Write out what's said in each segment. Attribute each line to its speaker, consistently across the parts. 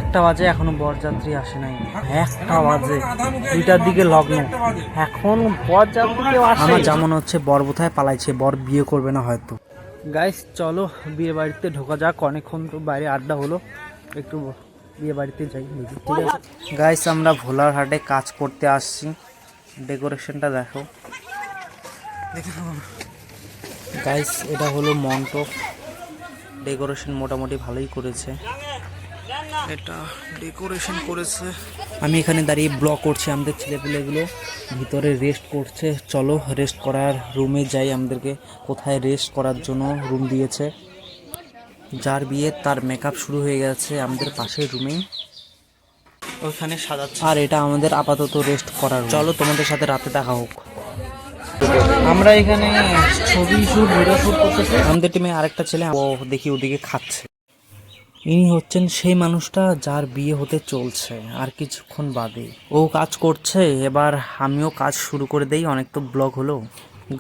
Speaker 1: একটা বাজে এখনো বরযাত্রী আসে নাই। একটা বাজে, 2টার দিকে লগ্ন, এখন বরযাত্রী কেউ আসে? আমার যেমন হচ্ছে বর বোধহয় পালাইছে, বর বিয়ে করবে না হয়তো। গাইস চলো বিয়ে বাড়িতে ঢোকা যাক, অনেকক্ষণ তো বাইরে আড্ডা হলো, একটু বিয়ে বাড়িতে যাই। ঠিক আছে গাইস, আমরা ভোলার হাটে কাজ করতে আসছি। ডেকোরেশনটা দেখো গাইস, এটা হলো মণ্ডপ। ডেকোরেশন মোটামুটি ভালোই করেছে, এটা ডেকোরেশন করেছে। আমি এখানে দাঁড়িয়ে ব্লগ করছি, আমাদের ছেলেপুলেগুলো ভিতরে রেস্ট করছে। চলো রেস্ট করার রুমে যাই, আমাদেরকে কোথায় রেস্ট করার জন্য রুম দিয়েছে। যার বিয়ে তার মেকআপ শুরু হয়ে গেছে আমাদের পাশের রুমেই, ওইখানে সাজাচ্ছে। আর এটা আমাদের আপাতত রেস্ট করার। চলো তোমাদের সাথে রাতে দেখা হোক। আমরা এখানে ছবি শুট, ভিডিও শুট করতেছি। আমাদের টিমে আরেকটা ছেলে, ও দেখি ওদিকে খাচ্ছে। ইনি হচ্ছেন সেই মানুষটা যার বিয়ে হতে চলছে আর কিছুক্ষণ বাদে। ও কাজ করছে, এবার আমিও কাজ শুরু করে দেই। অনেক তো ব্লগ হলো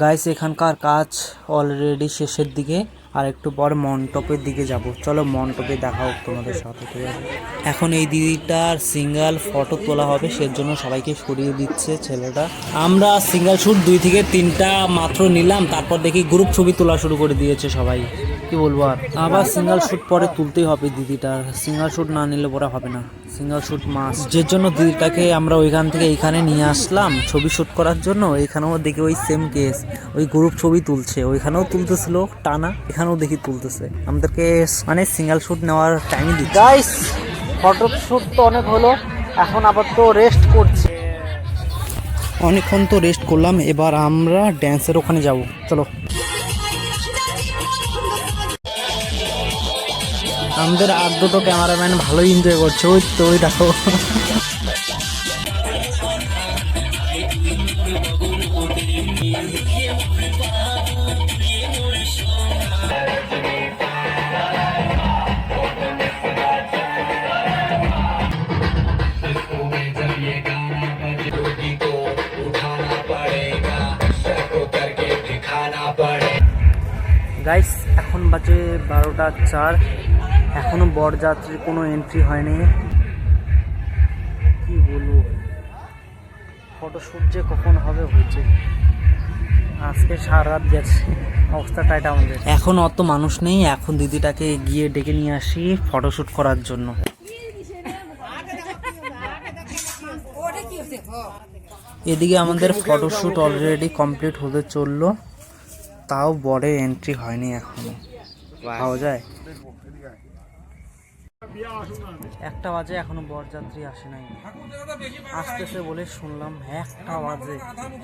Speaker 1: গাইস, এখানকার কাজ অলরেডি শেষের দিকে, আর একটু পর মণ্ডপের দিকে যাব। চলো মণ্ডপে দেখা হোক তোমাদের সাথে, ঠিক আছে? এখন এই দিদিটার সিঙ্গেল ফটো তোলা হবে, সেজন্য সবাইকে সরিয়ে দিচ্ছে ছেলেটা। আমরা সিঙ্গেল শ্যুট 2 থেকে 3টা মাত্র নিলাম, তারপর দেখি গ্রুপ ছবি তোলা শুরু করে দিয়েছে সবাই। কি বলবো আর, আবার সিঙ্গেল শ্যুট পরে তুলতেই হবে দিদিটার। সিঙ্গেল শ্যুট না নিলে পরে হবে না, সিঙ্গেল শ্যুট মাস্ট। যে জন্য দিদিটাকে আমরা ওইখান থেকে এইখানে নিয়ে আসলাম ছবি শ্যুট করার জন্য। এখানেও দেখি ওই সেম কেস, ওই গ্রুপ ছবি তুলছে, ওইখানেও তুলতেছিল টানা, এখানেও দেখি তুলতেছে। আমাদেরকে মানে সিঙ্গেল শ্যুট নেওয়ার টাইমই দিচ্ছে। গাইস ফটো শ্যুট তো অনেক হলো, এখন আবার তো রেস্ট করছি। অনেকক্ষণ তো রেস্ট করলাম, এবার আমরা ড্যান্সের ওখানে যাব। চলো। আমাদের আর দুটো ক্যামেরাম্যান ভালোই এনজয় করছে, ওই তো ওই দেখো। গাইস এখন বাজে 12টা 4, এখনো বরযাত্রীর কোনো এন্ট্রি হয়নি। কি বলবো, ফটোশ্যুট যে কখন হবে হয়েছে, আজকে সারা রাত গেছে, অবস্থা টাইট আমাদের। এখন অত মানুষ নেই, এখন দিদিটাকে গিয়ে ডেকে নিয়ে আসি ফটোশ্যুট করার জন্য। এদিকে আমাদের ফটোশ্যুট অলরেডি কমপ্লিট হতে চললো, তাও বরের এন্ট্রি হয়নি এখনো। পাওয়া যায় 1টা বাজে, এখনো বরযাত্রী আসে নাই। আসতেছে বলে শুনলাম, 1টা বাজে,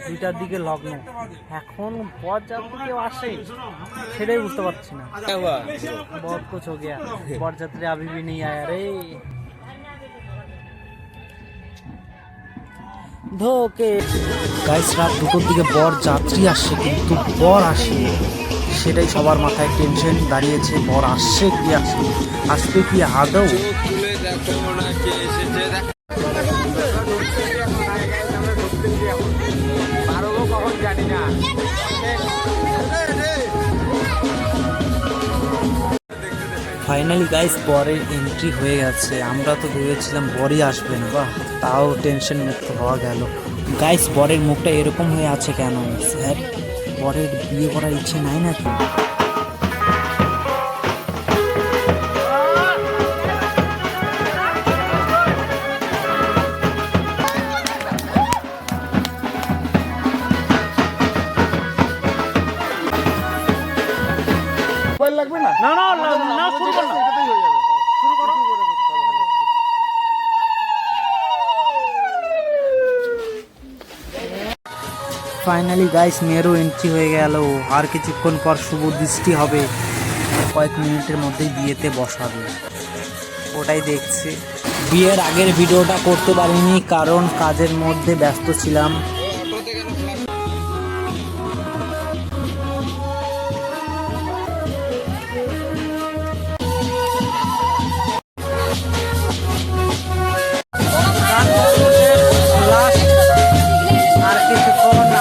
Speaker 1: 2টার দিকে লগ্ন, এখন বরযাত্রী কেউ আসে সেটাই বুঝতে পারছি না। बहुत कुछ हो गया, বরযাত্রী अभी भी नहीं आया रे। ধোকে গাইস, রাত 2টোর দিকে বরযাত্রী আসছে, কিন্তু বর আসে সেটাই সবার মাথায় টেনশন দাঁড়িয়েছে। বর আসছে কি আসবে কি আদৌ? ফাইনালি গাইস বরের এন্ট্রি হয়ে গেছে। আমরা তো ভেবেছিলাম বরই আসবে না, বাহ, তাও টেনশন মুক্ত হওয়া গেল। গাইস বরের মুখটা এরকম হয়ে আছে কেন? স্যার বরের বিয়ে করার ইচ্ছে নাই নাকি? লাগবে না, না না না, শুরু করো, শুরু করো। ফাইনালি গাইস মেয়েরও এন্ট্রি হয়ে গেল, আর কিছুক্ষণ পর শুভ দৃষ্টি হবে, কয়েক মিনিটের মধ্যেই বিয়েতে বসাবে, ওটাই দেখছি। বিয়ের আগের ভিডিওটা করতে পারিনি কারণ কাজের মধ্যে ব্যস্ত ছিলাম।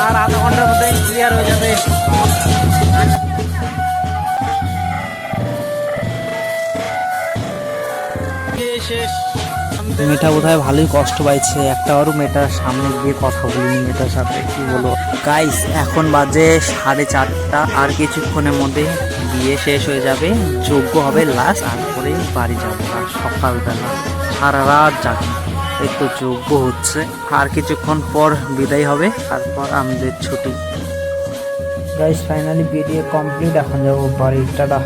Speaker 1: আর আধা ঘন্টার মধ্যে ক্লিয়ার হয়ে যাবে। শেষ। মেয়েটা বোধহয় ভালোই কষ্ট পাইছে, একটাবারও মেয়েটার সামনে গিয়ে কথা বলিনি মেয়েটার সাথে, কি বলো গাইস। এখন বাজে 4:30, আর কিছুক্ষণের মধ্যে বিয়ে শেষ হয়ে যাবে, যজ্ঞ হবে লাস্ট, তারপরে বাড়ি যাবো। আর সকালবেলা সারা রাত জাগি, এই তো যজ্ঞ হচ্ছে, আর কিছুক্ষণ পর বিদায় হবে, তারপর আমাদের ছুটি। গাইস ফাইনালি বিয়ে কমপ্লিট, এখন যাবো বাড়ি। টাটা।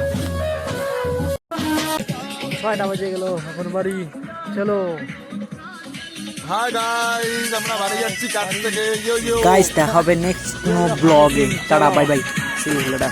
Speaker 1: 6টা বাজে গেল, এখন বাড়ি চলো।
Speaker 2: হাই গাইস, আমরা বাড়ি যাচ্ছি কাজ থেকে।
Speaker 1: গাইস দেখা হবে নেক্সট ব্লগে। Tata, bye bye, see you letter.